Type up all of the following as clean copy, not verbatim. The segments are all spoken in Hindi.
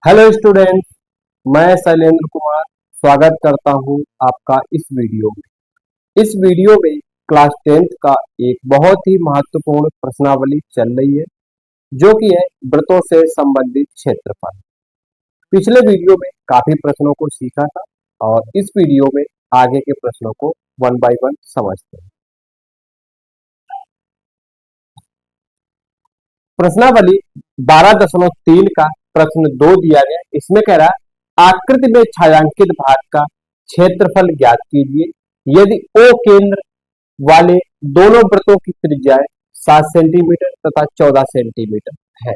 हेलो स्टूडेंट, मैं शैलेंद्र कुमार स्वागत करता हूं आपका इस वीडियो में। इस वीडियो में क्लास 10th का एक बहुत ही महत्वपूर्ण प्रश्नावली चल रही है, जो कि है वृत्तों से संबंधित क्षेत्रफल। पिछले वीडियो में काफी प्रश्नों को सीखा था और इस वीडियो में आगे के प्रश्नों को वन बाय वन समझते हैं। प्रश्नावली 12.3 का प्रश्न 2 दिया गया। इसमें कह रहा है आकृति में छायांकित भाग का क्षेत्रफल ज्ञात कीजिए यदि ओ केंद्र वाले दोनों वृत्तों की त्रिज्याएं 7 सेंटीमीटर तथा 14 सेंटीमीटर है।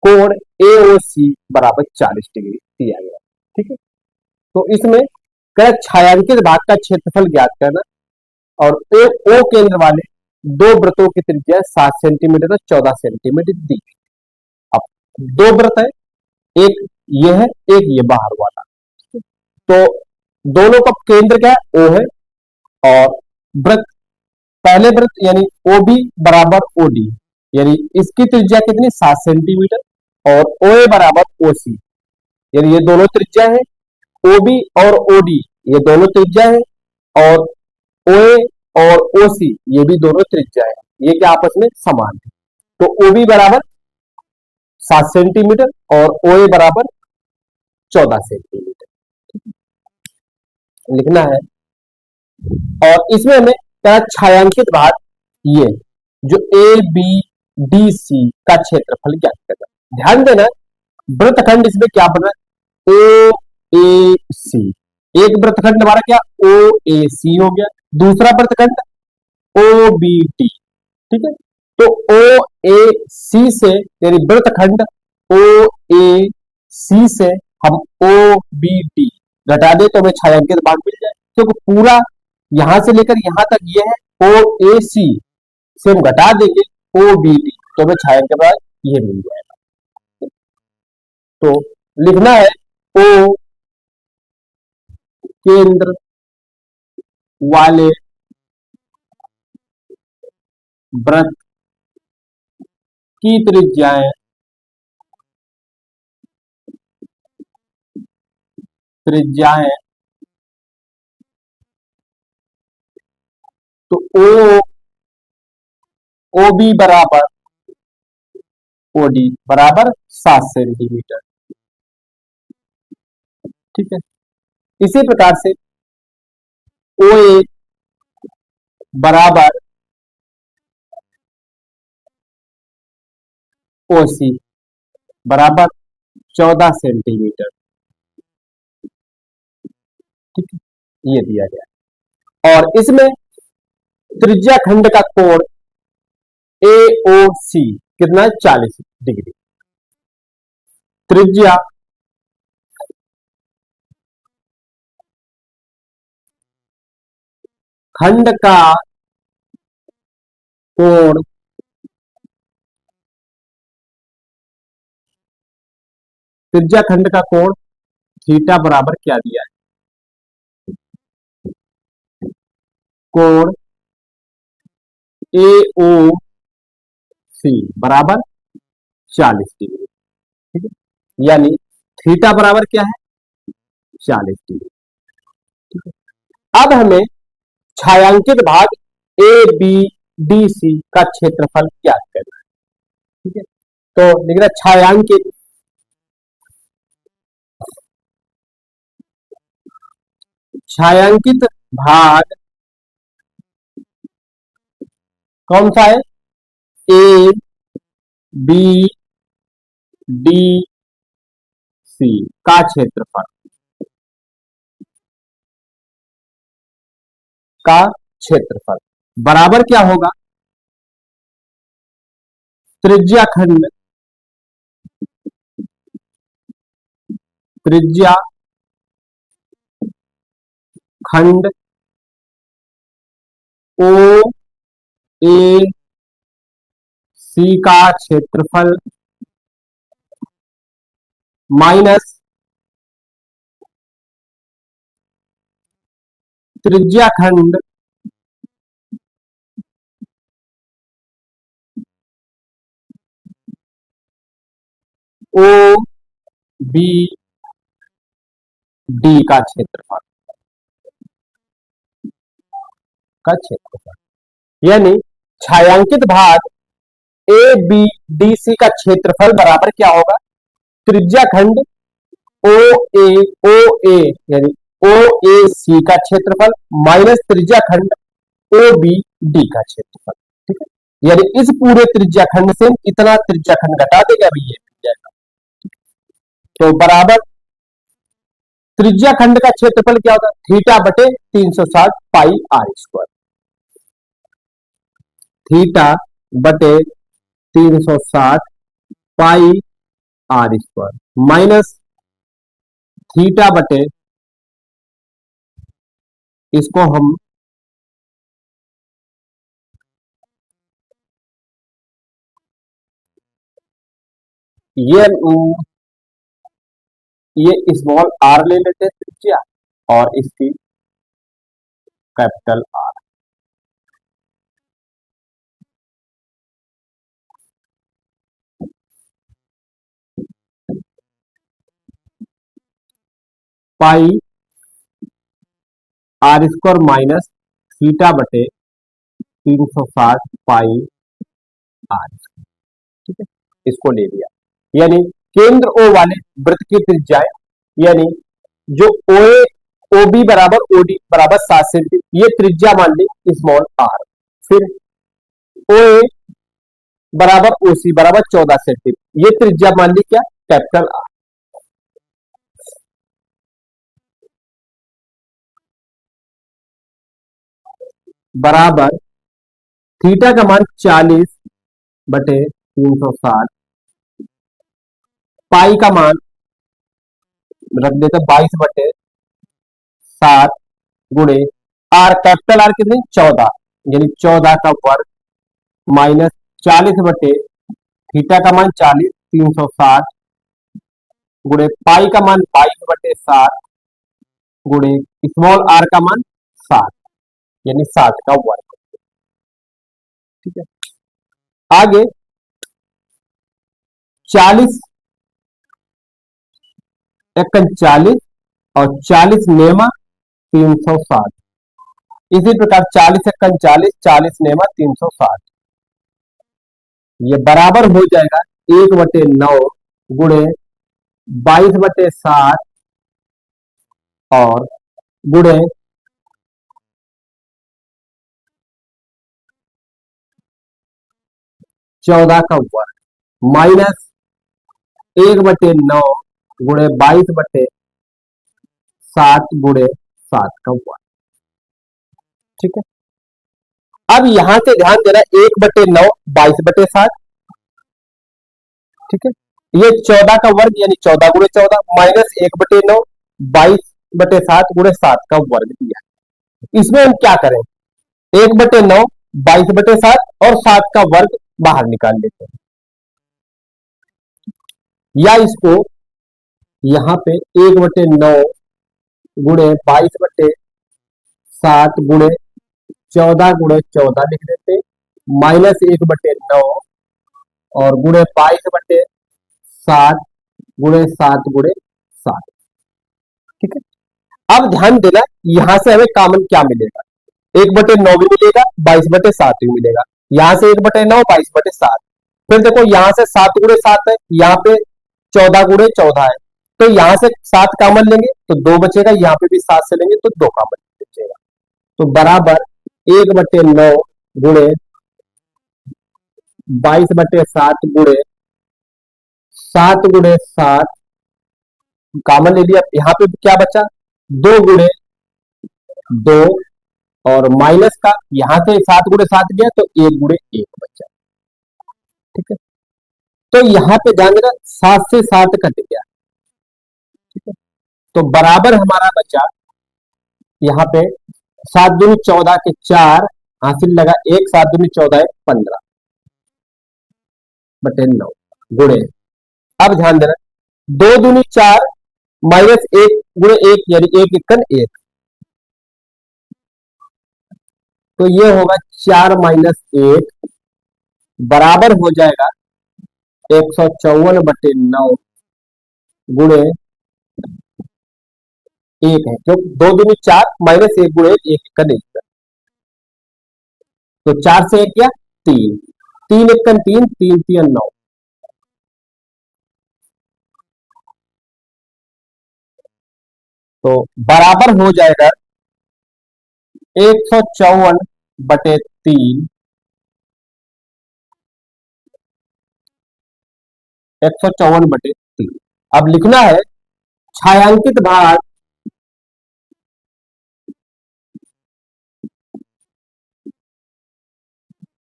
कोण एओसी बराबर 40 डिग्री दिया गया। ठीक है, तो इसमें कह छायांकित भाग का क्षेत्रफल ज्ञात करना और ओ केंद्र वाले दो वृत्तों की त्रिज्या 7 सेंटीमीटर और 14 सेंटीमीटर दी। अब दो वृत्त है, एक ये है, एक ये बाहर वाला। तो दोनों का केंद्र क्या है? ओ है। और वृत्त, पहले वृत्त यानी ओ बी बराबर ओ डी, यानी इसकी त्रिज्या कितनी? 7 सेंटीमीटर। और ओ ए बराबर ओ सी, यानी ये दोनों त्रिज्या है। ओ बी और ओ डी ये दोनों त्रिज्या है। और ओ ए और ओ सी ये भी दोनों त्रिज्या है, ये क्या आपस में समान है। तो ओ बी बराबर 7 सेंटीमीटर और ओ ए बराबर 14 सेंटीमीटर लिखना है। और इसमें हमें क्या छायांकित भाग ये जो ए बी डी सी का क्षेत्रफल ज्ञात करना। ध्यान देना, वृत्तखंड इसमें क्या बना? ओ ए सी। एक वृत्तखंड हमारा क्या? ओ ए सी हो गया। दूसरा वृत्तखंड ओ बी डी। ठीक है, तो ओ ए सी से यानी वृत्तखंड ओ ए सी से हम ओ बी डी घटा दे तो हमें छायांकित भाग मिल जाए, क्योंकि पूरा यहां से लेकर यहां तक ये है ओ ए सी से हम घटा देंगे ओ बी डी तो हमें छायांकित भाग ये मिल जाएगा। तो लिखना है ओ केंद्र वाले वृत्त की त्रिज्याएं तो ओ बी बराबर ओ डी बराबर 7 सेंटीमीटर। ठीक है, इसी प्रकार से ओ ए बराबर ओ सी बराबर 14 सेंटीमीटर। ठीक है, ये दिया गया। और इसमें त्रिज्या खंड का कोण ए ओ सी कितना है? 40 डिग्री। त्रिज्या खंड का कोण त्रिज्या खंड का कोण थीटा बराबर क्या दिया है? कोण ए ओ सी बराबर 40 डिग्री। ठीक है, यानी थीटा बराबर क्या है? 40 डिग्री। ठीक है, अब हमें छायांकित भाग ए बी डी सी का क्षेत्रफल ज्ञात करना है। ठीक है, तो लिखना छायांकित भाग कौन सा है? ए बी डी सी का क्षेत्रफल बराबर क्या होगा? त्रिज्या खंड त्रिज्या खंड ओ ए सी का क्षेत्रफल माइनस त्रिज्या खंड ओ बी डी का क्षेत्रफल यानी छायांकित भाग ए बी डी सी का क्षेत्रफल बराबर क्या होगा, त्रिज्या खंड ओ ए ओ ए यानी ओ ए सी का क्षेत्रफल माइनस त्रिज्या खंड ओ बी डी का क्षेत्रफल। ठीक है, यानी इस पूरे त्रिज्या खंड से इतना त्रिज्या खंड घटा देगा अभी ये मिल जाएगा। तो बराबर त्रिज्या खंड का क्षेत्रफल क्या होगा, थीटा बटे 360 पाई आर स्क्वायर, थीटा बटे 360 पाई आर स्क्वायर माइनस थीटा बटे, इसको हम ये स्मॉल आर ले लेते हैं त्रिज्या और इसकी capital R, pi R square minus theta बटे 360 पाई आर। ठीक है, इसको ले लिया, यानी केंद्र ओ वाले वृत्त की त्रिज्या यानी जो ओ ए ओ बी बराबर ओ डी बराबर 7 सेंटीमीटर, ये त्रिज्या मान ली स्मॉल आर, फिर ओ ए बराबर ओ सी बराबर 14 सेंटीमीटर, ये त्रिज्या मान ली क्या, कैपिटल आर। बराबर थीटा का मान 40 बटे 360, पाई का मान रख देते 22 बटे 7 गुणे आर, कैपिटल आर कितनी 14, यानी 14 का वर्ग माइनस 40 बटे थीटा का मान 40 360 गुणे पाई का मान 22 बटे 7 गुणे स्मॉल आर का मान 7 यानी 7 का वर्ग। ठीक है, आगे 40 एकन 40 और 40 नेमा 360, इसी प्रकार 40 एकन 40 40 नेमा 360, ये बराबर हो जाएगा 1/9 गुणे 22/7 और गुणे 14 का वर्ग माइनस 1/9 गुणे 22/7 गुणे 7 का वर्ग। ठीक है, अब यहां से ध्यान देना 1/9 22/7, ठीक है, ये 14 का वर्ग यानी 14 गुणे 14 माइनस 1/9 22/7 गुणे 7 का वर्ग दिया। इसमें हम क्या करें, 1/9 22/7 और 7 का वर्ग बाहर निकाल लेते हैं, या इसको यहां पे 1/9 गुणे 22/7 गुणे 14 गुणे 14 लिख देते, माइनस 1/9 और गुणे 22/7 गुणे 7 गुणे 7। ठीक है, अब ध्यान देना यहां से हमें कॉमन क्या मिलेगा, 1/9 भी मिलेगा 22/7 भी मिलेगा, यहां से 1/9 22/7, फिर देखो यहां से 7 गुणे 7 है, यहाँ पे 14 गुणे 14 है, तो यहां से 7 कॉमन लेंगे तो 2 बचेगा, यहाँ पे भी 7 से लेंगे तो 2 कॉमन बचेगा, तो बराबर 1/9 गुणे 22/7 गुणे 7 गुणे 7 कॉमन ले लिया, यहाँ पे क्या बचा 2 गुणे 2 और माइनस का यहां से 7 गुणे 7 गया तो 1 गुणे 1 बचा। ठीक है, तो यहां पे ध्यान देना 7 से 7 कट गया। ठीक है, तो बराबर हमारा बचा यहाँ पे 7 दूनी 14 के 4 हासिल लगा 1, 7 दूनी 14 है 15/9 गुणे, अब ध्यान देना 2 दूनी 4 माइनस 1 गुणे 1 यानी 1 एकन 1, तो ये होगा 4 माइनस 1 बराबर हो जाएगा 154/9 गुणे एक है, क्यों? दो दूनी चार, माइनस एक गुणे एक का नहीं, तो चार से एक क्या, तीन, तीन एक तीन, तीन तीन नौ, तो बराबर हो जाएगा 154/3, 154/3। अब लिखना है छायांकित भाग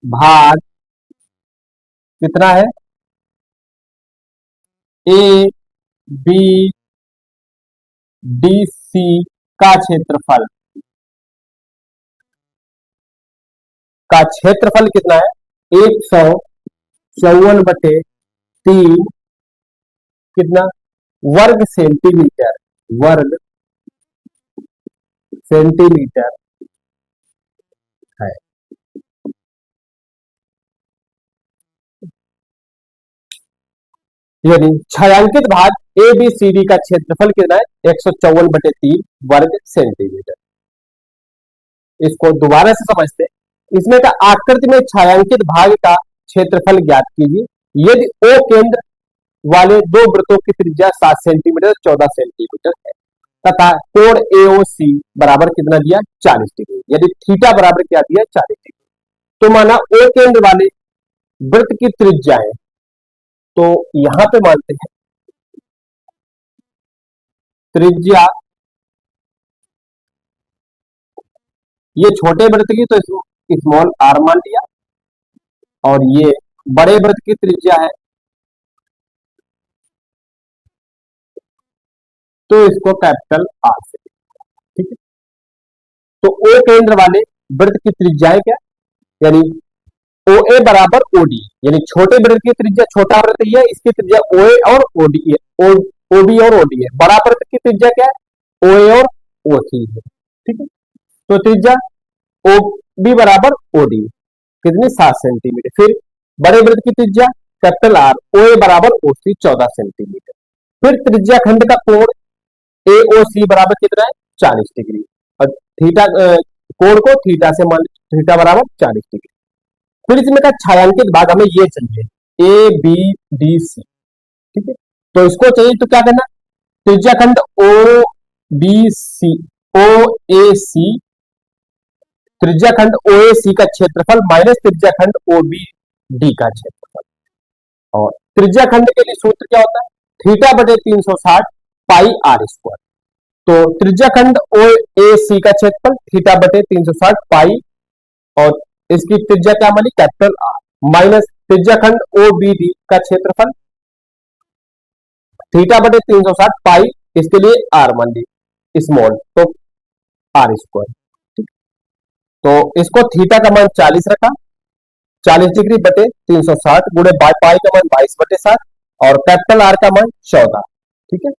भाग कितना है, ए बी डी सी का क्षेत्रफल कितना है, 154/3 कितना, वर्ग सेंटीमीटर, वर्ग सेंटीमीटर है। यानी छायांकित भाग ए बी सी डी का क्षेत्रफल कितना है, 154/3 वर्ग सेंटीमीटर। इसको दोबारा से समझते हैं। इसमें का आकृति में छायांकित भाग का क्षेत्रफल ज्ञात कीजिए यदि ओ केंद्र वाले दो वृत्तों की त्रिज्या 7 सेंटीमीटर 14 सेंटीमीटर है तथा कोण एओसी बराबर कितना दिया, 40 डिग्री। यदि थीटा बराबर क्या दिया, 40 डिग्री। तो माना ओ केंद्र वाले वृत्त की त्रिज्या है, तो यहां पे मानते हैं त्रिज्या, ये छोटे वृत्त की तो स्मॉल आर मान लिया, और ये बड़े वृत्त की त्रिज्या है तो इसको कैपिटल आर से, ठीक है। तो ओ केंद्र वाले वृत्त की त्रिज्या है क्या, यानी ओ ए बराबर ओडी, यानी छोटे वृत्त की त्रिज्या, छोटा वृत्त ये है, इसकी त्रिज्या ओ ए और ओडी है, ओबी और ओडी है। बड़ा वृत्त की त्रिज्या क्या है, ओ ए और ओ सी है, ठीक है। तो त्रिज्या ओ बी बराबर ओडी कितनी, 7 सेंटीमीटर। फिर बड़े वृत्त की त्रिज्या कैपिटल आर, ओ ए बराबर ओ सी 14 सेंटीमीटर। फिर त्रिज्या खंड का कोण ए ओ सी बराबर कितना है, 40 डिग्री, और थीटा कोण को थीटा से मान, थीटा बराबर 40 डिग्री। फिर इसमें का छायांकित भाग हमें ये चाहिए ए बी डी सी, ठीक है। तो इसको चाहिए तो क्या करना, त्रिज्या खंड ओ बी सी, ओ ए सी, त्रिज्या खंड ओ ए सी का क्षेत्रफल माइनस त्रिज्या खंड ओ बी डी का क्षेत्रफल। और त्रिज्या खंड के लिए सूत्र क्या होता है, थीटा बटे 360 पाई आर स्क्वायर। तो त्रिज्या खंड ओ ए सी का क्षेत्रफल थीटा बटे 360 पाई, और इसकी त्रिज्या क्या मानी, कैपिटल आर, माइनस त्रिज्या खंड ओ बी डी का क्षेत्रफल थीटा बटे 360 पाई, इसके लिए आर मान ली स्मॉल, तो आर स्क्वायर, ठीक। तो इसको थीटा का मान 40 रखा, 40 डिग्री बटे 360 गुणे पाई का मान 22/7, और कैपिटल आर का मान 14, ठीक है।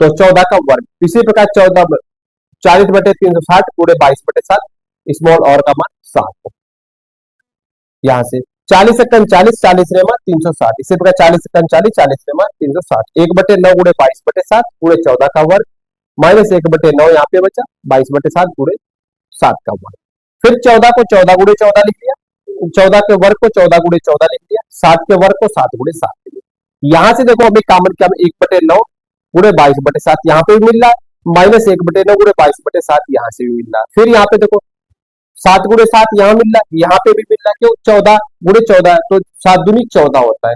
तो 14 का वर्ग, इसी प्रकार 40/360 गुणे 22/7, स्मॉल और का मान 7, यहां से 40 एकन 40, 40 रेमा 360, इसी प्रकार 40 एकन 40, 40 रेमा 360, 1/9 गुणे 22/7 गुणे 14 का वर्ग, माइनस 1/9 यहाँ पे बचा, 22/7 गुणे 7 का वर्ग। फिर 14 को 14 गुणे 14 लिख लिया, 14 के वर्ग को 14 गुणे 14 लिख लिया, 7 के वर्ग को 7 गुणे 7 लिख लिया। यहां से देखो अभी कॉमन क्या, 1/9 गुणे 22/7 यहाँ पे भी मिल रहा है, माइनस 1/9 गुणे 22/7 यहाँ से भी मिल रहा है। फिर यहाँ पे देखो 7 गुणे 7 यहाँ मिल रहा है, यहाँ पे भी मिल रहा है, क्यों, 14 गुणे 14, तो 7 दूनी 14 होता है।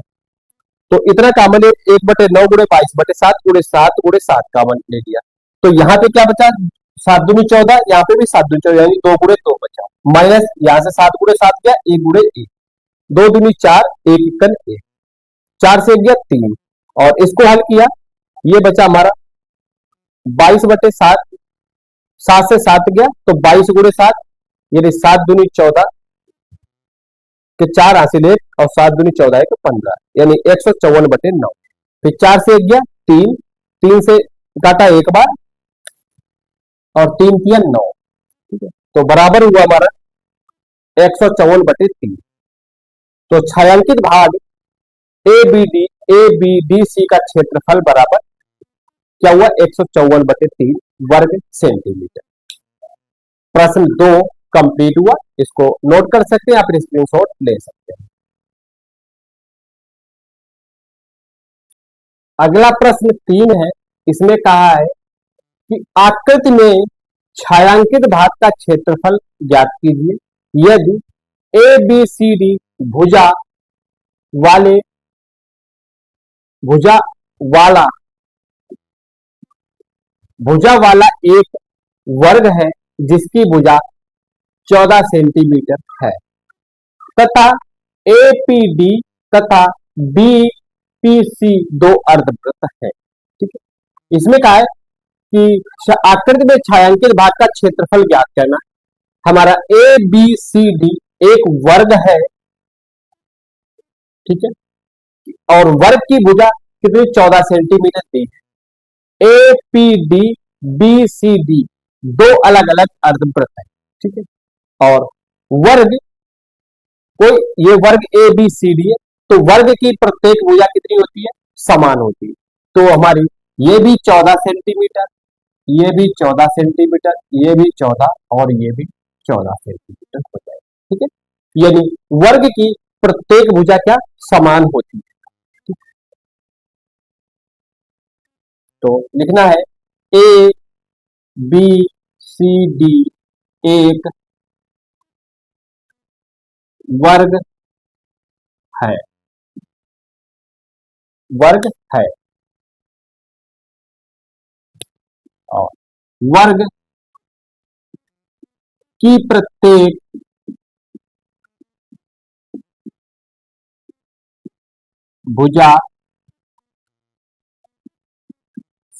तो इतना कॉमन है, 1/9 गुणे 22/7 गुणे 7 गुणे 7 कॉमन ले लिया, तो यहाँ पे क्या बचा, 7 दूनी 14, यहाँ पे भी 7 दूनी 14, यानी 2 गुणे 2 बचा, माइनस यहाँ से 7 गुणे 7 गया, 1 गुणे 1, 2 दूनी 4, 1 एकन 1, 4 से 1 गया 3, और इसको हल किया, ये बचा हमारा 22/7, 7 से 7 गया तो 22 गुणे 7, यानी 7 दूनी 14 के 4 हासिल 1, और 7 दूनी 14 है 15, यानी 154/9। फिर 4 से 1 गया 3, 3 से काटा एक बार, और 3 किया 9, ठीक है। तो बराबर हुआ हमारा 154/3। तो छायांकित भाग ए बी डी सी का क्षेत्रफल बराबर क्या हुआ 154/3 वर्ग सेंटीमीटर। प्रश्न 2 कंप्लीट हुआ, इसको नोट कर सकते हैं, आप स्क्रीनशॉट ले सकते हैं। अगला प्रश्न 3 है, इसमें कहा है कि आकृति में छायांकित भाग का क्षेत्रफल ज्ञात कीजिए यदि ए बी सी डी भुजा वाले भुजा वाला भुजा वाला एक वर्ग है जिसकी भुजा 14 सेंटीमीटर है तथा ए पी डी तथा बी पी सी दो अर्धवृत्त है। ठीक है, इसमें कहा है कि आकृति में छायांकित भाग का क्षेत्रफल ज्ञात करना। हमारा ए बी सी डी एक वर्ग है, ठीक है, और वर्ग की भुजा कितनी 14 सेंटीमीटर दी है। A P D B C D दो अलग अलग अर्धवृत्त है, ठीक है, और वर्ग कोई ये वर्ग ए बी सी डी है तो वर्ग की प्रत्येक भुजा कितनी होती है, समान होती है। तो हमारी ये भी 14 सेंटीमीटर, ये भी 14 सेंटीमीटर, ये भी 14 और ये भी 14 सेंटीमीटर हो जाएगा। ठीक है, यानी वर्ग की प्रत्येक भुजा क्या समान होती है। तो लिखना है ए बी सी डी एक वर्ग है, वर्ग है, और वर्ग की प्रत्येक भुजा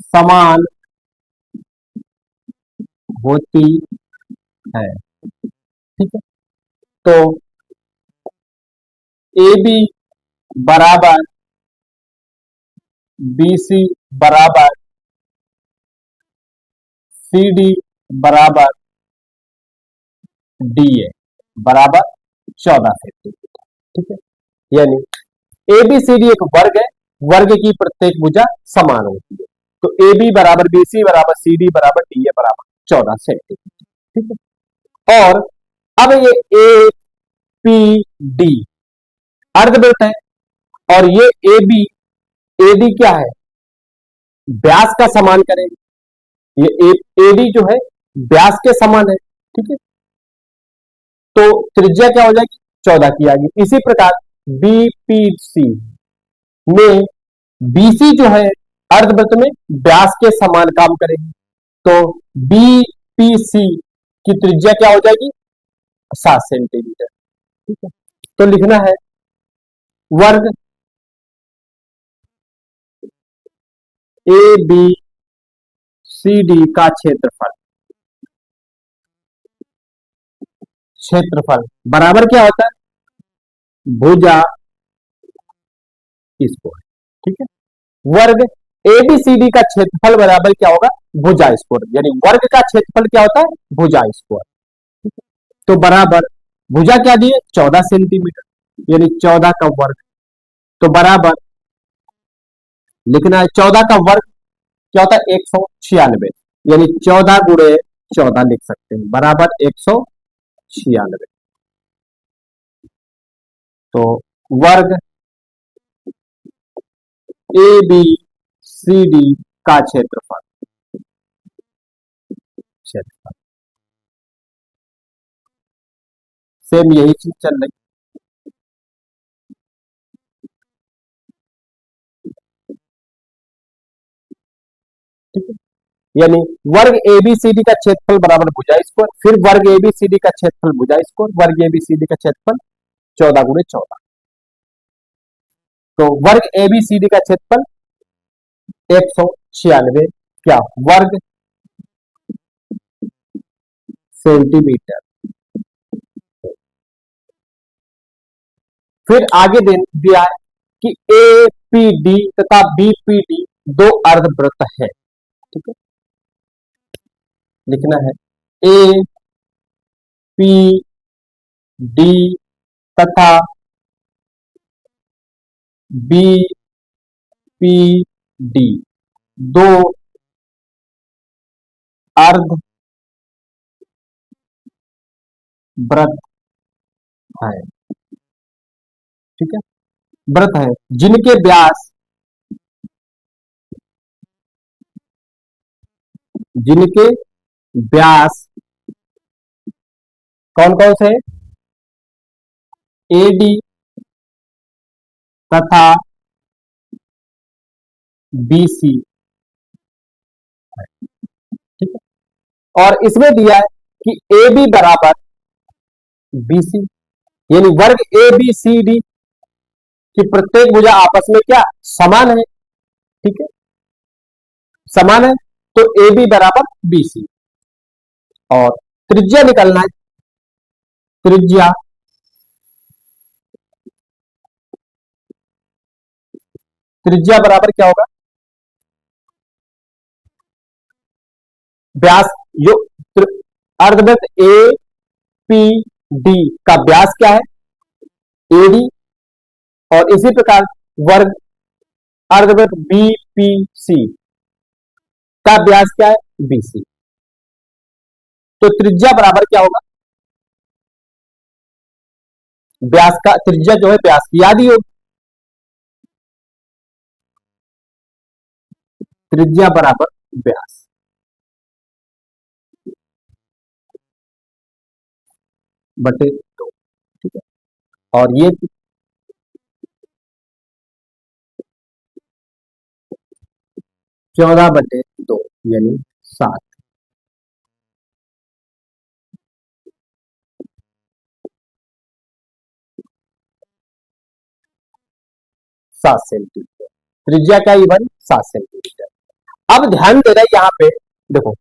समान होती है। ठीक है, तो ए बी बराबर बी सी बराबर सी डी बराबर डी ए बराबर 14 सेंटीमीटर। ठीक है, यानी ए बी सी डी एक वर्ग है, वर्ग की प्रत्येक भुजा समान होती है। तो ए बी बराबर बी सी बराबर सी डी बराबर डी ए बराबर 14 सेंटीमीटर। ठीक है, और अब ये ए पी डी अर्धवृत्त है और ये ए बी ए डी क्या है, व्यास का समान करेंगे। ये ए डी जो है व्यास के समान है। ठीक है, तो त्रिज्या क्या हो जाएगी 14 की आएगी। इसी प्रकार बीपीसी में बीसी जो है अर्धवृत्त में व्यास के समान काम करेगी। तो बीपीसी की त्रिज्या क्या हो जाएगी 7 सेंटीमीटर। ठीक है, तो लिखना है वर्ग ए बी सी डी का क्षेत्रफल, क्षेत्रफल बराबर क्या होता है भुजा स्क्वायर। ठीक है, वर्ग एबीसीडी का क्षेत्रफल बराबर क्या होगा भुजा स्क्वायर, यानी वर्ग का क्षेत्रफल क्या होता है भुजा स्क्वायर। तो बराबर भुजा क्या दी है 14 सेंटीमीटर यानी 14 का वर्ग। तो बराबर लिखना है 14 का वर्ग क्या होता है 196 यानी 14 गुणे 14 लिख सकते हैं बराबर 196। तो वर्ग ए बी सी डी का क्षेत्रफल, क्षेत्रफल सेम यही चीज चल रही। ठीक है, यानी वर्ग एबीसीडी का क्षेत्रफल बराबर भुजा स्क्वायर, फिर वर्ग एबीसीडी का क्षेत्रफल भुजा स्क्वायर, वर्ग एबीसीडी का क्षेत्रफल 14 गुणे 14। तो वर्ग एबीसीडी का क्षेत्रफल 196 क्या वर्ग सेंटीमीटर। फिर आगे दिया है कि ए पी डी तथा बी पी डी दो अर्धवृत्त है। ठीक है, लिखना है ए पी डी तथा बी पी डी दो अर्ध व्रत है। ठीक है, व्रत है जिनके व्यास, जिनके व्यास कौन कौन से, एडी तथा बीसी। ठीक है, और इसमें दिया है कि ए बी बराबर बीसी, यानी वर्ग ए बी सी डी की प्रत्येक भुजा आपस में क्या समान है। ठीक है, समान है, तो ए बी बराबर बीसी। और त्रिज्या निकालना है, त्रिज्या त्रिज्या बराबर क्या होगा, व्यास यो अर्धवृत्त ए पी डी का व्यास क्या है, एडी, और इसी प्रकार वर्ग अर्धवृत्त बी पी सी का व्यास क्या है, बीसी। तो त्रिज्या बराबर क्या होगा, व्यास का त्रिज्या जो है व्यास की आधी होगी। त्रिज्या बराबर व्यास बटे 2। ठीक है, और ये 14/2 यानी 7। 7 सेंटीमीटर त्रिज्या का इवन 7 सेंटीमीटर। अब ध्यान देना यहां पे देखो,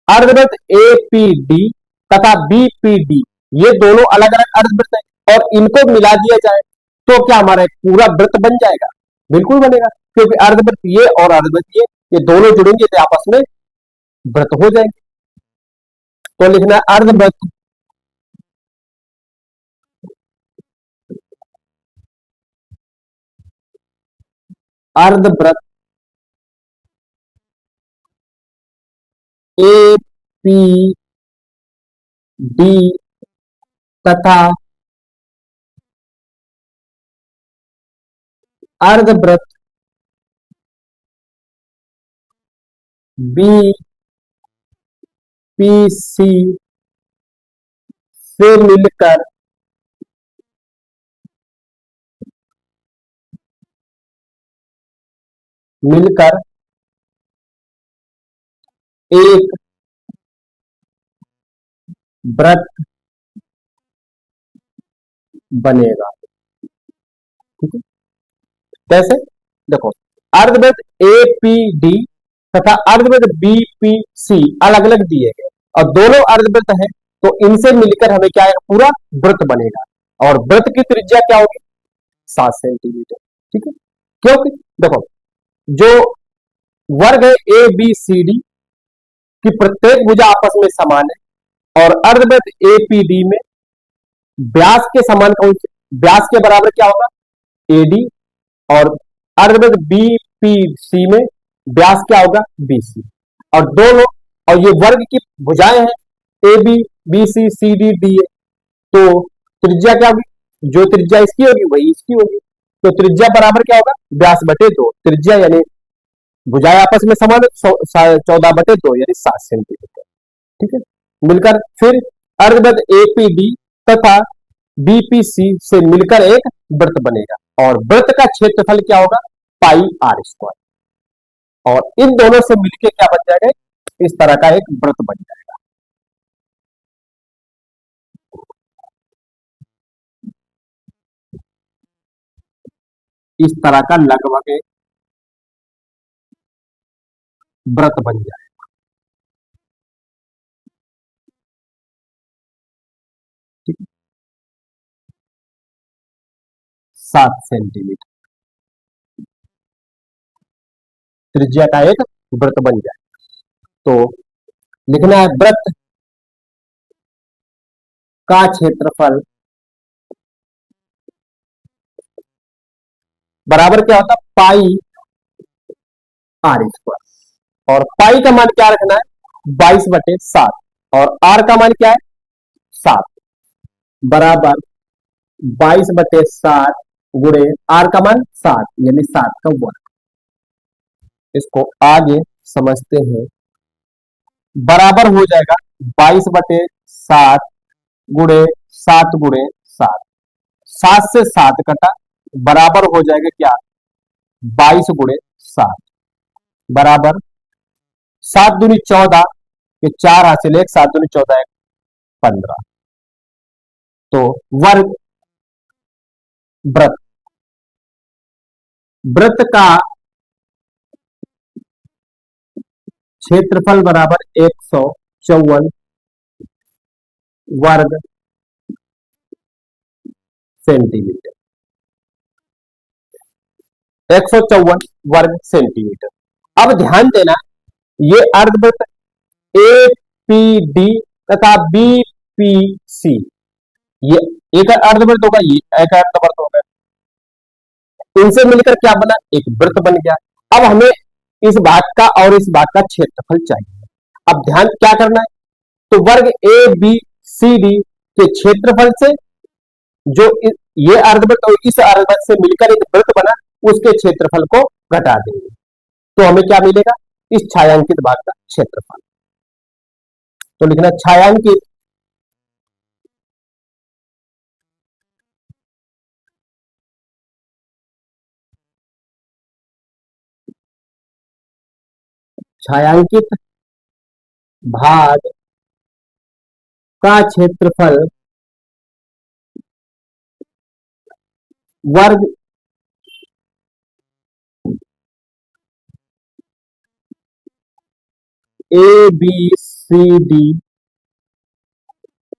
अर्धवृत्त ए पी डी तथा बी पी डी ये दोनों अलग अलग अर्धवृत्त है, और इनको मिला दिया जाए तो क्या हमारा एक पूरा वृत्त बन जाएगा, बिल्कुल बनेगा, क्योंकि अर्धवृत्त ये और अर्धवृत्त ये दोनों जुड़ेंगे तो आपस में वृत्त हो जाएंगे। तो लिखना है अर्धवृत्त अर्धवृत्त ए पी डी तथा अर्धवृत्त बी पी सी से मिलकर मिलकर एक वृत्त बनेगा। ठीक है, कैसे, देखो, अर्धवृत्त ए पी डी तथा अर्धवृत्त बी पी सी अलग अलग दिए गए, और दोनों अर्धवृत्त है, तो इनसे मिलकर हमें क्या है, पूरा वृत्त बनेगा। और वृत्त की त्रिज्या क्या होगी, 7 सेंटीमीटर। ठीक है, क्योंकि देखो, जो वर्ग है ए बी सी डी की प्रत्येक भुजा आपस में समान है, और अर्धवृत्त ए पी डी में व्यास के समान कौन से, व्यास के बराबर क्या होगा, एडी, और अर्धवृत्त बी पी सी में व्यास क्या होगा, बीसी। और दोनों, और ये वर्ग की भुजाएं हैं, A B B C C D D A, तो त्रिज्या क्या होगी, जो त्रिज्या इसकी होगी वही इसकी होगी, तो त्रिज्या बराबर क्या होगा, व्यास बटे 2। त्रिज्या यानी भुजाएं आपस में समान है, 14/2 यानी 7 सेंटीमीटर। ठीक है, मिलकर फिर अर्धवृत्त एपीडी तथा बीपीसी से मिलकर एक वृत्त बनेगा, और वृत्त का क्षेत्रफल क्या होगा, पाई आर स्क्वायर, और इन दोनों से मिलकर क्या बन जाएगा, इस तरह का एक वृत्त बन जाएगा। इस तरह का लगभग एक व्रत बन जाए। ठीक है, 7 सेंटीमीटर त्रिज्या का एक व्रत बन जाए। तो लिखना है व्रत का क्षेत्रफल बराबर क्या होता है, पाई आर स्क्वायर। और पाई का मान क्या रखना है 22/7 और आर का मान क्या है 7 बराबर 22/7 गुणे आर का मान 7 यानी 7 का वर्ग। इसको आगे समझते हैं। बराबर हो जाएगा 22/7 गुणे 7 7 से 7 कटा बराबर हो जाएगा क्या 22 गुणे 7 बराबर 7 दूनी 14 ये 4 हासिल 1 7 दूनी 14 15 तो वर्ग वृत्त वृत्त का क्षेत्रफल बराबर 154 वर्ग सेंटीमीटर 154 वर्ग सेंटीमीटर। अब ध्यान देना ये अर्धवृत्त ए पी डी तथा बी पी सी ये एक अर्धवृत्त होगा ये एक अर्धवृत्त होगा इनसे मिलकर क्या बना एक वृत्त बन गया। अब हमें इस भाग का और इस भाग का क्षेत्रफल चाहिए। अब ध्यान क्या करना है तो वर्ग ए बी सी डी के क्षेत्रफल से जो ये अर्धवृत्त और इस अर्धवृत्त से मिलकर एक वृत्त बना उसके क्षेत्रफल को घटा देंगे तो हमें क्या मिलेगा इस छायांकित भाग का क्षेत्रफल। तो लिखना छायांकित छायांकित भाग का क्षेत्रफल वर्ग ए बी सी डी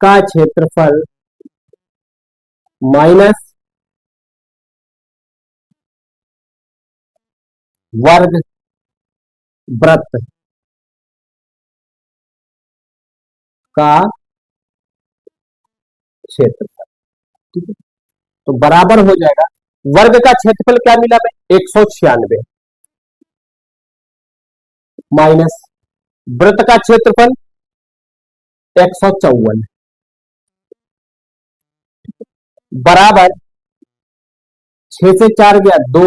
का क्षेत्रफल माइनस वर्ग वृत्त का क्षेत्रफल। ठीक है तो बराबर हो जाएगा वर्ग का क्षेत्रफल क्या मिला हमें 196 माइनस वृत्त का क्षेत्रफल 154 बराबर 6 से 4 गया 2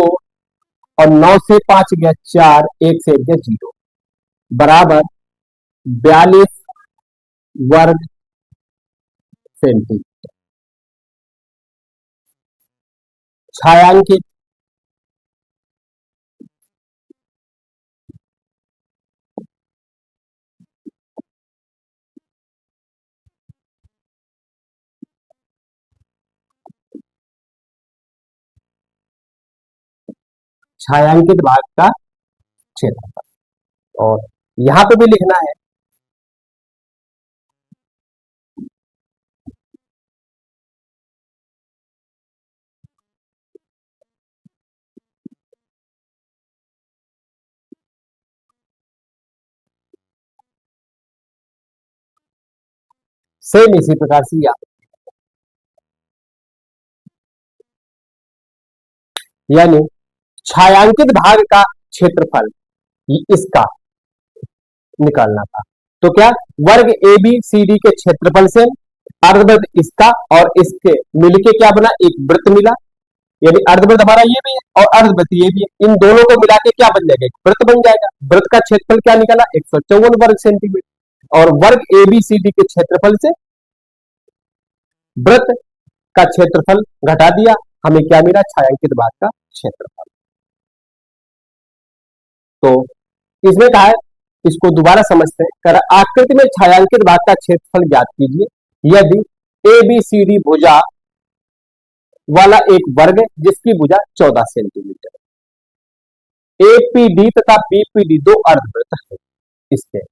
और 9 से 5 गया 4 1 से 1 गया 0 बराबर 42 वर्ग सेंटीमीटर। छायांकित छायांकित भाग का क्षेत्रफल और यहां पे भी लिखना है सेम इसी प्रकार से याद यानी छायांकित भाग का क्षेत्रफल इसका निकालना था। तो क्या वर्ग ए बी सी डी के क्षेत्रफल से अर्धवृत्त इसका और इसके मिलके क्या बना एक वृत्त मिला यानी अर्धवृत्त हमारा ये भी है और अर्धवृत्त ये भी है इन दोनों को मिला के क्या बन जाएगा एक वृत्त बन जाएगा। वृत्त का क्षेत्रफल क्या निकाला 154 वर्ग सेंटीमीटर और वर्ग ए बी सी डी के क्षेत्रफल से वृत्त का क्षेत्रफल घटा दिया हमें क्या मिला छायांकित भाग का क्षेत्रफल। तो इसमें कहा है इसको दोबारा समझते हैं कर आकृति में छायांकित भाग का क्षेत्रफल ज्ञात कीजिए यदि ए बी सी डी भुजा वाला एक वर्ग है जिसकी भुजा 14 सेंटीमीटर ए पी डी तथा बी पी डी दो अर्धवृत्त है इसके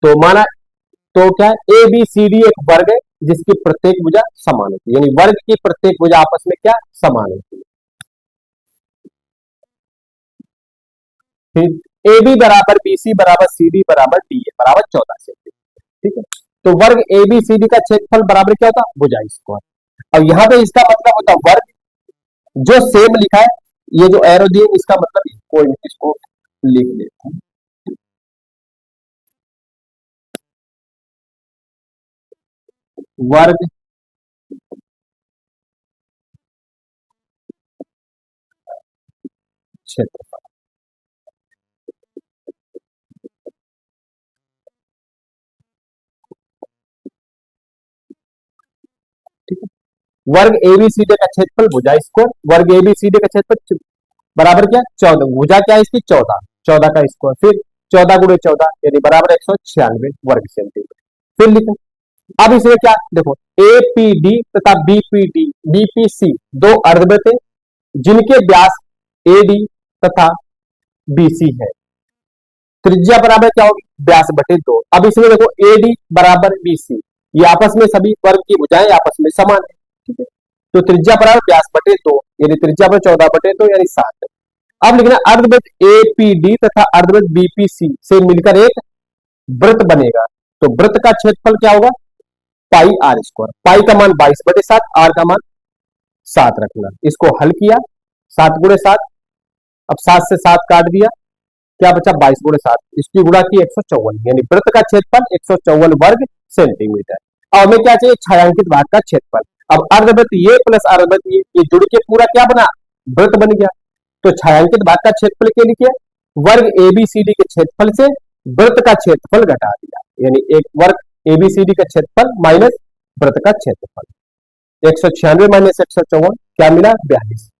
तो माना तो क्या ए बी सी डी एक वर्ग है जिसकी प्रत्येक भुजा समान होती है यानी वर्ग की प्रत्येक भुजा आपस में क्या समान होती है। फिर ए बी बराबर बी सी बराबर सी डी बराबर डी ए बराबर 14 सेंटीमीटर। ठीक है तो वर्ग ए बी सी डी का क्षेत्रफल बराबर क्या होता भुजा स्क्वायर और यहां पे इसका मतलब होता वर्ग जो सेम लिखा है ये जो एरो दिए इसका मतलब कोई इसको लिख लेते हैं वर्ग क्षेत्रफल। ठीक है, वर्ग एबीसीडी का क्षेत्रफल भुजा स्क्वायर, वर्ग एबीसीडी का क्षेत्रफल बराबर क्या 14, भुजा क्या है इसकी 14, 14 का स्क्वायर, फिर 14 गुणे 14 यानी बराबर 196 वर्ग सेंटीमीटर। फिर लिखो, अब इसमें क्या देखो, एपीडी तथा बीपीडी बीपीसी दो अर्धवृत्त हैं जिनके व्यास एडी तथा बीसी है। त्रिज्या बराबर क्या होगी, व्यास बटे 2। अब इसमें देखो एडी बराबर बीसी, ये आपस में सभी वर्ग की भुजाएं आपस में समान है। ठीक है, तो त्रिज्या बराबर व्यास बटे 2 यानी त्रिज्या पर 14 बटे 2 यानी 7। अब लिखना अर्धवृत्त एपीडी तथा अर्धवृत्त बीपीसी से मिलकर एक वृत्त बनेगा। तो वृत्त का क्षेत्रफल क्या होगा, पाई आर स्क्वायर। पाई का मान 22/7, आर का मान 7 रखना। इसको हल किया, 7 गुणे 7, अब 7 से 7 काट दिया, क्या बचा 22 गुणे 7, इसकी गुणा की 154 यानी वृत्त का क्षेत्रफल 154 वर्ग सेंटीमीटर। अब हमें क्या चाहिए, छायांकित भाग का क्षेत्रफल। अब अर्धवृत्त ये प्लस अर्धवृत्त ये जुड़ के पूरा क्या बना, वृत्त बन गया। तो छायांकित भाग का क्षेत्रफल के लिए वर्ग एबीसीडी के क्षेत्रफल से वृत्त का क्षेत्रफल घटा दिया, यानी एक वर्ग एबीसीडी का क्षेत्रफल माइनस वृत्त का क्षेत्रफल। 196 माइनस 154 क्या मिला, 42।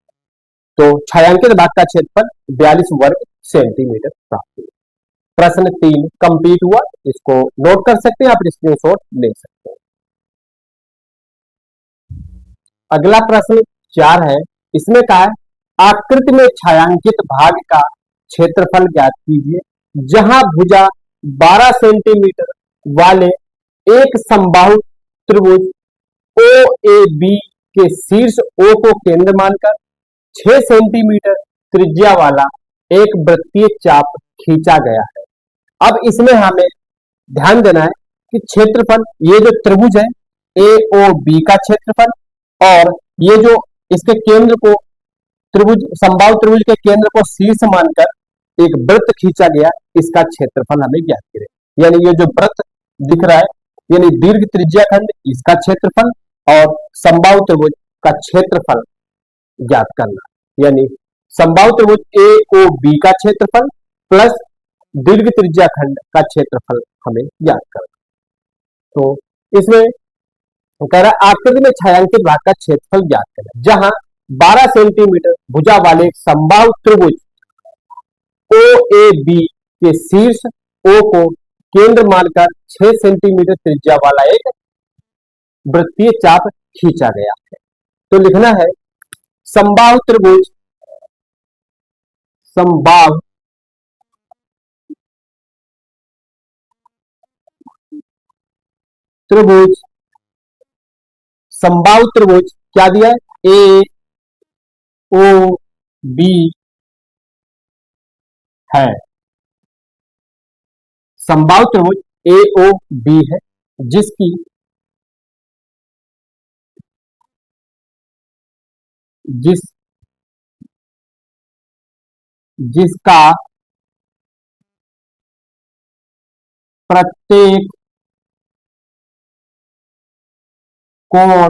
तो छायांकित भाग का क्षेत्रफल 42 वर्ग सेंटीमीटर प्राप्त हुआ। प्रश्न 3 कंप्लीट हुआ, इसको नोट कर सकते हैं आप, स्क्रीनशॉट ले सकते हैं। अगला प्रश्न 4 है, इसमें कहा है आकृति में छायांकित भाग का क्षेत्रफल ज्ञात कीजिए जहां भुजा 12 सेंटीमीटर वाले एक समबाहु त्रिभुज ओ ए बी के शीर्ष ओ को केंद्र मानकर 6 सेंटीमीटर त्रिज्या वाला एक वृत्तीय चाप खींचा गया है। अब इसमें हमें ध्यान देना है कि क्षेत्रफल, ये जो त्रिभुज है ए ओ बी का क्षेत्रफल और ये जो इसके केंद्र को त्रिभुज समबाहु त्रिभुज के केंद्र को शीर्ष मानकर एक वृत्त खींचा गया, इसका क्षेत्रफल हमें ज्ञात करें। यानी ये जो वृत्त दिख रहा है यानी दीर्घ त्रिज्या खंड, इसका क्षेत्रफल और समबाहु त्रिभुज का क्षेत्रफल ज्ञात करना। यानी समबाहु त्रिभुज ए ओ बी का क्षेत्रफल प्लस दीर्घ त्रिज्या खंड का क्षेत्रफल हमें ज्ञात करना। तो इसमें कह रहा है आकृति में छायांकित भाग का क्षेत्रफल ज्ञात करना जहां 12 सेंटीमीटर भुजा वाले समबाहु त्रिभुज ओ ए बी के शीर्ष ओ को केंद्र मानकर 6 सेंटीमीटर त्रिज्या वाला एक वृत्तीय चाप खींचा गया है। तो लिखना है समबाहु त्रिभुज समबाहु त्रिभुज समबाहु त्रिभुज क्या दिया है, ए ओ बी है, समबाहु त्रिभुज ए ओ बी है जिसकी जिस जिसका प्रत्येक कोण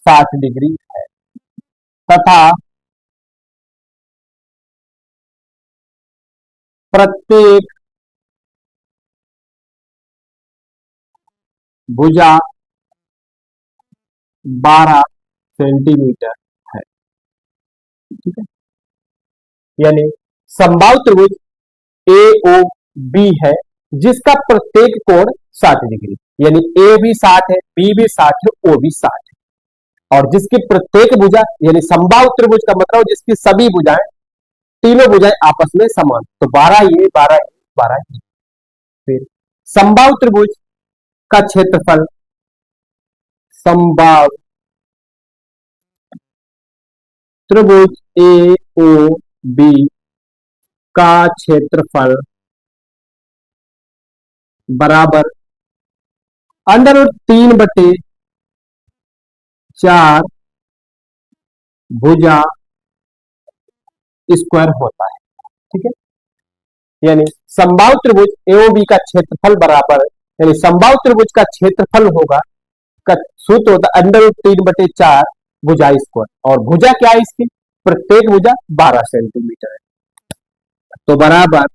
60 डिग्री है तथा प्रत्येक भुजा 12 सेंटीमीटर है। ठीक है, यानी समबाहु त्रिभुज ए ओ बी है जिसका प्रत्येक कोण 60 डिग्री, यानी ए भी 60 है, बी भी 60 है, ओ भी 60 है और जिसकी प्रत्येक भुजा यानी समबाहु त्रिभुज का मतलब जिसकी सभी भुजाएं, तीनों भुजाएं आपस में समान। तो 12 ये 12 ये 12 ये। फिर समबाहु त्रिभुज का क्षेत्रफल समबाहु त्रिभुज ए ओ बी का क्षेत्रफल बराबर √3/4 भुजा स्क्वायर होता है। ठीक है, यानी समबाहु त्रिभुज ए ओ बी का क्षेत्रफल बराबर यानी समबाहु त्रिभुज का क्षेत्रफल होगा, का सूत्र होता है अंडर रूट 3/4 भुजा स्क्वायर, और भुजा क्या है इसकी, प्रत्येक भुजा 12 सेंटीमीटर है। तो बराबर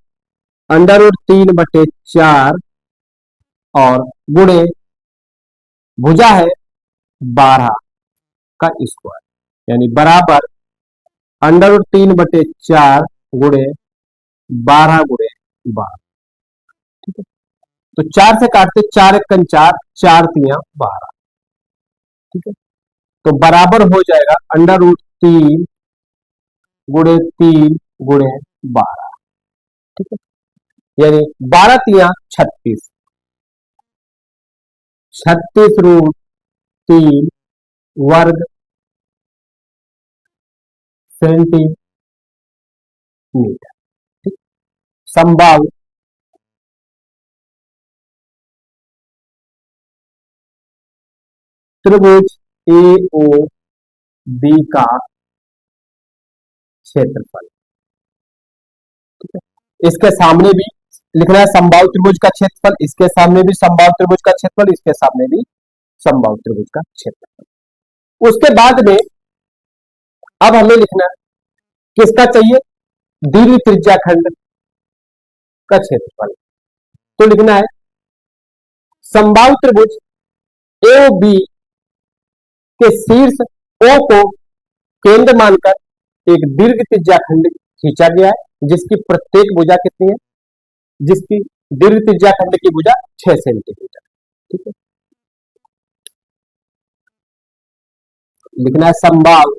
अंडर रूट 3/4 और गुणे भुजा है 12 का स्क्वायर, यानी बराबर अंडर रूट 3/4 गुणे 12 गुणे 12। ठीक है, तो 4 से काटते 4 एकम 4, 4×3 12। ठीक है, तो बराबर हो जाएगा अंडर रूट 3 गुणे 3 गुणे 12। ठीक है, यानी 12×3 = 36, 36√3 वर्ग सेंटीमीटर। समबाहु त्रिभुज ए ओ बी का क्षेत्रफल। ठीक है, इसके सामने भी लिखना है समबाहु त्रिभुज का क्षेत्रफल, इसके सामने भी समबाहु त्रिभुज का क्षेत्रफल, इसके सामने भी समबाहु त्रिभुज का क्षेत्रफल। उसके बाद में अब हमें लिखना है किसका चाहिए, दीर्घ त्रिज्या खंड का क्षेत्रफल। तो लिखना है समबाहु त्रिभुज ए ओ बी के शीर्ष ओ को केंद्र मानकर एक दीर्घ त्रिज्या खंड खींचा गया है, जिसकी प्रत्येक भुजा कितनी है, जिसकी दीर्घ त्रिज्या खंड की भुजा 6 सेंटीमीटर। ठीक है, लिखना है समबाहु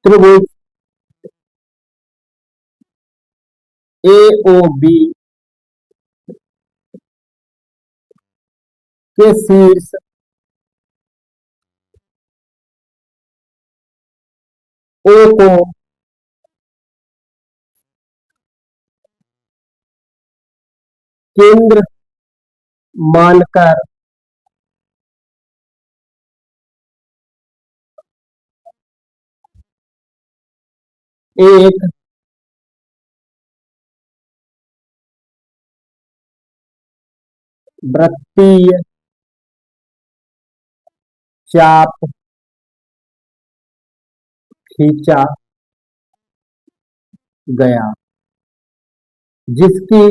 त्रिभुज ए ओ बी के शीर्ष ओ को केंद्र मानकर एक वृत्तीय चाप खींचा गया, जिसकी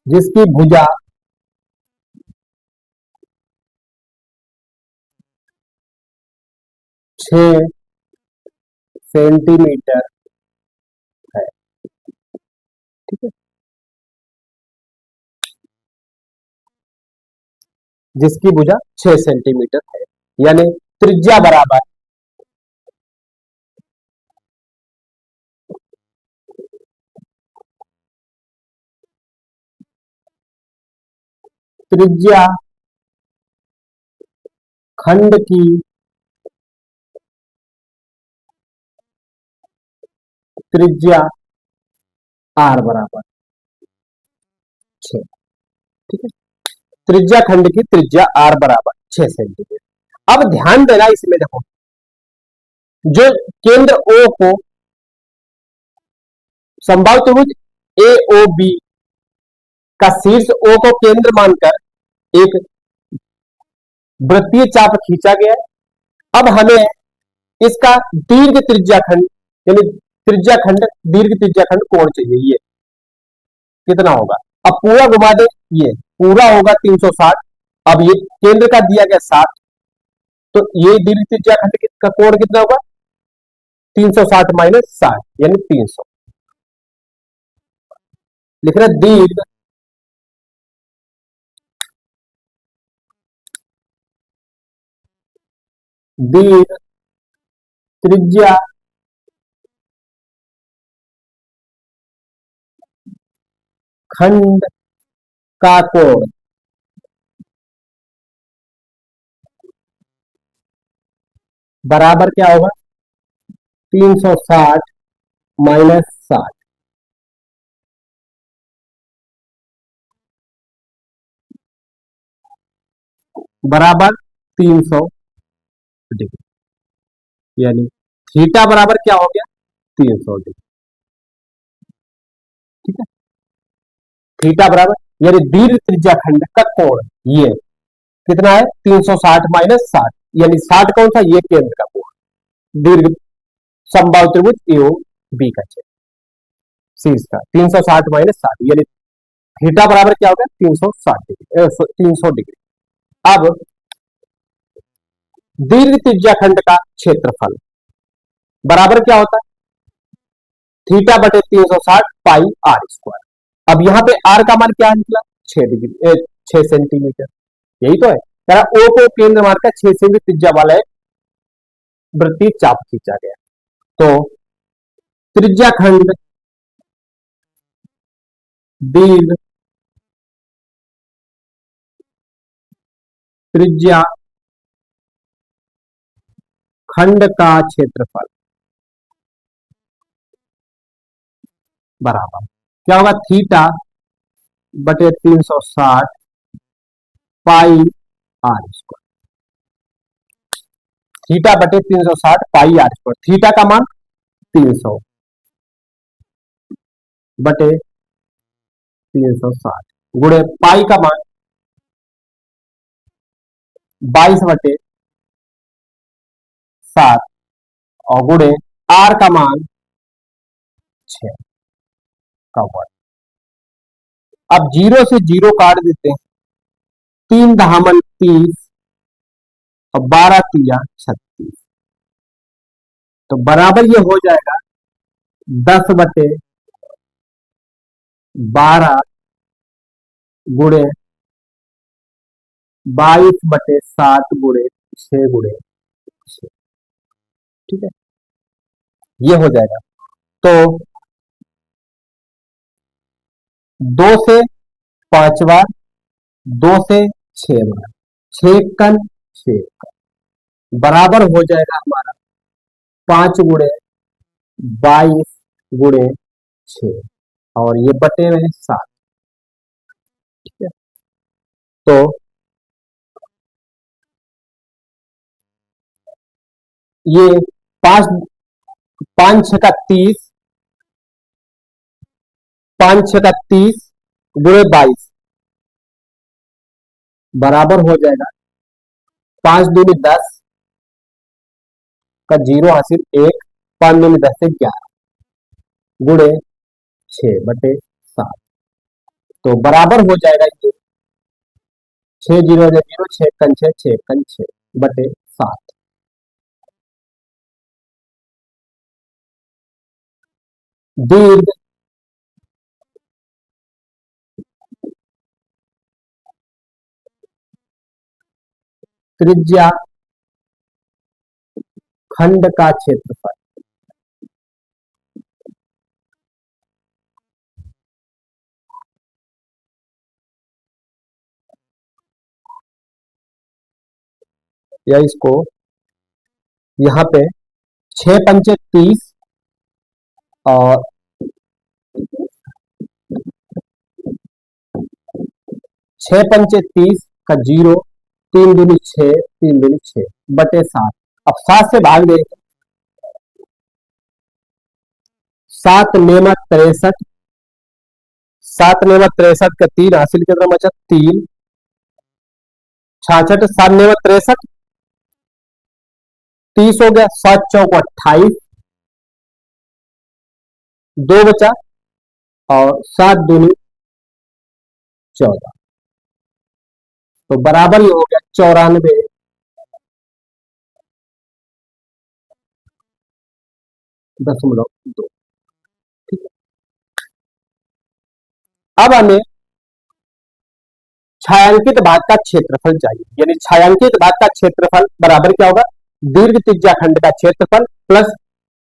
जिसकी भुजा 6 सेंटीमीटर है। ठीक है, जिसकी भुजा 6 सेंटीमीटर है, यानी त्रिज्या बराबर त्रिज्या खंड की त्रिज्या आर बराबर 6। ठीक है, त्रिज्या खंड की त्रिज्या आर बराबर 6 सेंटीमीटर। अब ध्यान देना इसमें, देखो जो केंद्र ओ को समबाहु त्रिभुज ए ओ बी का शीर्ष ओ को केंद्र मानकर एक वृत्तीय चाप खींचा गया है। अब हमें इसका दीर्घ त्रिज्या खंड, यानी त्रिज्या खंड दीर्घ त्रिज्या खंड कोण चाहिए, ये कितना होगा। अब पूरा घुमा दे, ये पूरा होगा 360। अब ये केंद्र का दिया गया 60, तो ये दीर्घ त्रिज्या खंड का कोण कितना होगा, 360 माइनस 60 यानी 300। लिख रहे दीर्घ त्रिज्या खंड का कोण बराबर क्या होगा, 360 माइनस 60। बराबर 300 डिग्री, यानी थीटा बराबर क्या हो गया, 300 डिग्री। ठीक है, थीटा बराबर, यानी दीर्घ त्रिज्या खंड का कोण ये कितना है, 360 माइनस 60, यानी 60 कौन सा, ये केंद्र का कोण, दीर्घ समबाहु त्रिभुज एओ बी का क्षेत्र, शीर्ष का 360 माइनस 60, यानी थीटा बराबर क्या होगा, 360 डिग्री, 300 डिग्री। अब दीर्घ त्रिज्या खंड का क्षेत्रफल बराबर क्या होता है, थीटा बटे 360 पाई आर स्क्वायर। अब यहां पे आर का मान क्या निकला, 6 डिग्री, 6 सेंटीमीटर, यही तो है। कह रहा ओ को केंद्र मानकर 6 सेमी त्रिज्या वाला एक वृत्तीय चाप खींचा गया, तो त्रिज्या खंड दीर्घ त्रिज्या खंड का क्षेत्रफल बराबर क्या होगा, थीटा बटे 360 पाई आर स्क्वायर, थीटा बटे 360 पाई आर स्क्वायर, थीटा का मान 300 बटे 360 गुणे पाई का मान 22/7 और गुणे आर का मान 6 का वर्ग। अब जीरो से जीरो काट देते हैं, 3 दामन 30 और 12 तिया 36, तो बराबर ये हो जाएगा 10/12 गुणे 22/7 गुणे 6 गुणे 6। ठीक है, ये हो जाएगा। तो 2 से 5 बार, 2 से 6 बार, 6 कन 6 बराबर हो जाएगा हमारा 5 गुणे 22 गुणे 6 और ये बटे में 7। ठीक है, तो ये 5 5 6 का 30, 5 6 का 30 गुणे 22 बराबर हो जाएगा 5 दूनी 10 का जीरो हासिल 1, 5 दूनी 10 से 11 गुणे 6/7, तो बराबर हो जाएगा ये 6 0 0 6 कन 6 6 कन 6/7। दीर्घ त्रिज्या खंड का क्षेत्रफल या इसको यहाँ पे 6 पंचे 30 और 6 पंचे 30 का जीरो, 3 दूनी 6, 3 दूनी 6/7। अब 7 से भाग दे, 7 नेमा 63, 7 नेमा 63 का 3 हासिल कितना बचा, 3, 66, 7 नेमा 63, 30 हो गया, 7 चौक 28, 2 बचा और 7 दूनी 14, तो बराबर ये हो गया 94.2। ठीक है, अब हमें छायांकित भाग का क्षेत्रफल चाहिए, यानी छायांकित भाग का क्षेत्रफल बराबर क्या होगा, दीर्घ त्रिज्या खंड का क्षेत्रफल प्लस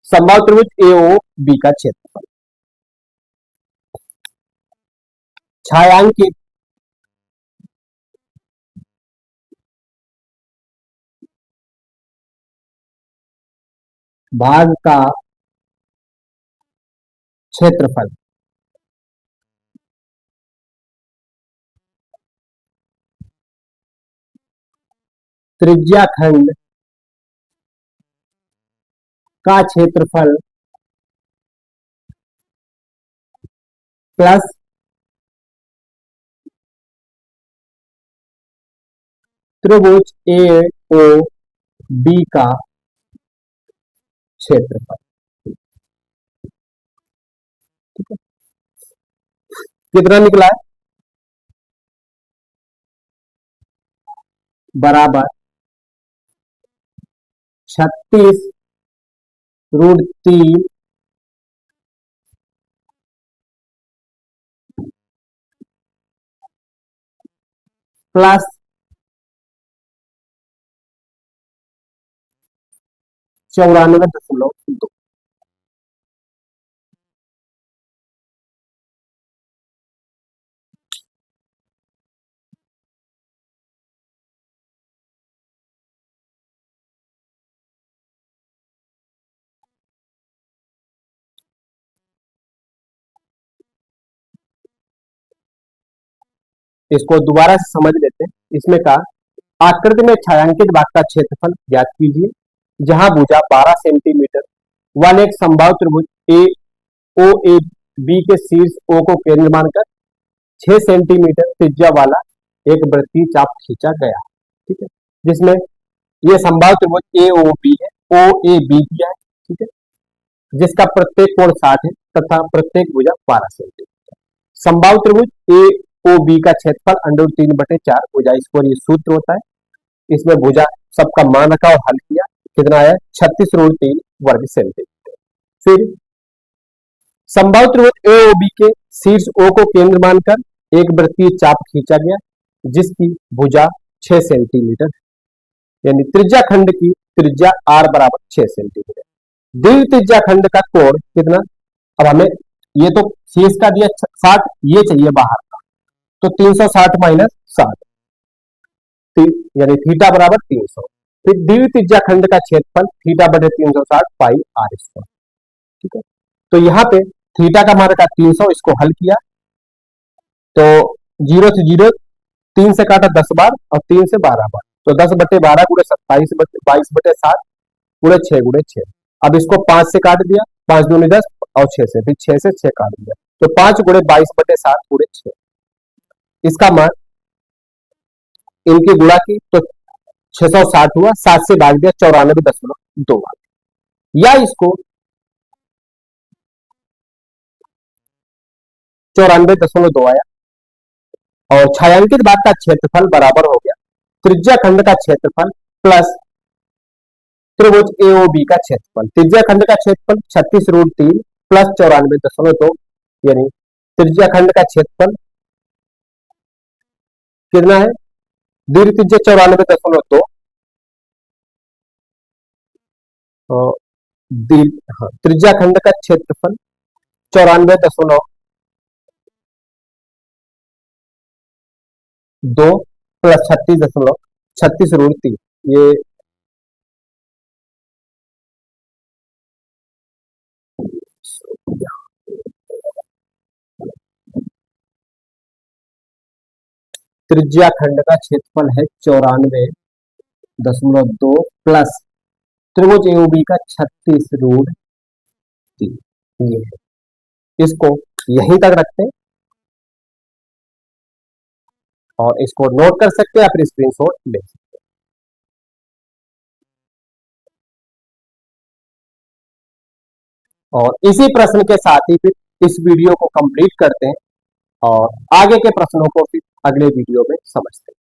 समबाहु त्रिभुज एओ बी का क्षेत्रफल। छायांकित भाग का क्षेत्रफल त्रिज्या खंड का क्षेत्रफल प्लस त्रिभुज ए ओ बी का क्षेत्रफल। ठीक है, कितना निकला है? बराबर 36√3 प्लस 94.2। इसको दोबारा से समझ लेते हैं। इसमें कहा आकृति में छायांकित भाग का क्षेत्रफल ज्ञात कीजिए जहां भुजा 12 सेंटीमीटर वाले एक समबाहु त्रिभुज ए ओ ए बी के शीर्ष ओ को केंद्र मानकर 6 सेंटीमीटर त्रिज्या वाला एक वृत्तीय चाप खींचा गया। ठीक है, जिसमें यह समबाहु त्रिभुज ए ओ बी है, ओ ए बी दिया है। ठीक है, जिसका प्रत्येक कोण 60 है तथा प्रत्येक भुजा 12 सेंटीमीटर। समबाहु त्रिभुज ए ओ बी का क्षेत्रफल √3/4 भुजा स्क्वायर, ये सूत्र होता है। इसमें भुजा सबका मान रखा और हल किया, कितना आया? 36√3 वर्ग सेंटीमीटर। फिर समबाहु त्रिभुज ए ओ बी के शीर्ष ओ को केंद्र मानकर एक वृत्तीय चाप खींचा गया जिसकी भुजा 6 सेंटीमीटर है, यानी त्रिज्या खंड की त्रिज्या r बराबर 6 सेंटीमीटर। द्वित्रिज्या खंड का कोण कितना? अब हमें ये तो शीर्ष का दिया 60, ये चाहिए बाहर का, तो 360 माइनस 60 यानी थीटा बराबर 300। फिर द्वित्रिज्या खंड का क्षेत्रफल थीटा बटे 360 पाई r स्क्वायर। ठीक है, तो यहाँ पे थीटा का मान रखा 300, इसको हल किया तो 0 से 0, 3 से काटा 10 बार और 3 से 12 बार, तो 10/12 गुणे 27 22/7 गुणे 6 गुणे 6। अब इसको 5 से काट दिया, 5 दूनी 10 और 6 से, फिर 6 से 6 काट दिया, तो 5 गुणे 22/7 गुणे 6। इसका मान इनकी गुणा की तो 660 हुआ, 7 से भाग दिया 94.2 या इसको 94.2 आया। और छायांकित भाग का क्षेत्रफल बराबर हो गया त्रिज्या खंड का क्षेत्रफल प्लस त्रिभुज ए ओ बी का क्षेत्रफल। त्रिज्या खंड का क्षेत्रफल 36√3 प्लस 94.2, यानी त्रिज्या खंड का क्षेत्रफल कितना है? दीर्घ त्रिज्या 94.2 त्रिज्या खंड का क्षेत्रफल 94.2 प्लस 36.36√3, ये त्रिज्या खंड का क्षेत्रफल है 94.2 प्लस त्रिभुज ए ओ बी का 36√3, ये है। इसको यहीं तक रखते हैं और इसको नोट कर सकते हैं या फिर स्क्रीनशॉट ले सकते हैं। और इसी प्रश्न के साथ ही फिर इस वीडियो को कंप्लीट करते हैं और आगे के प्रश्नों को फिर अगले वीडियो में समझते हैं।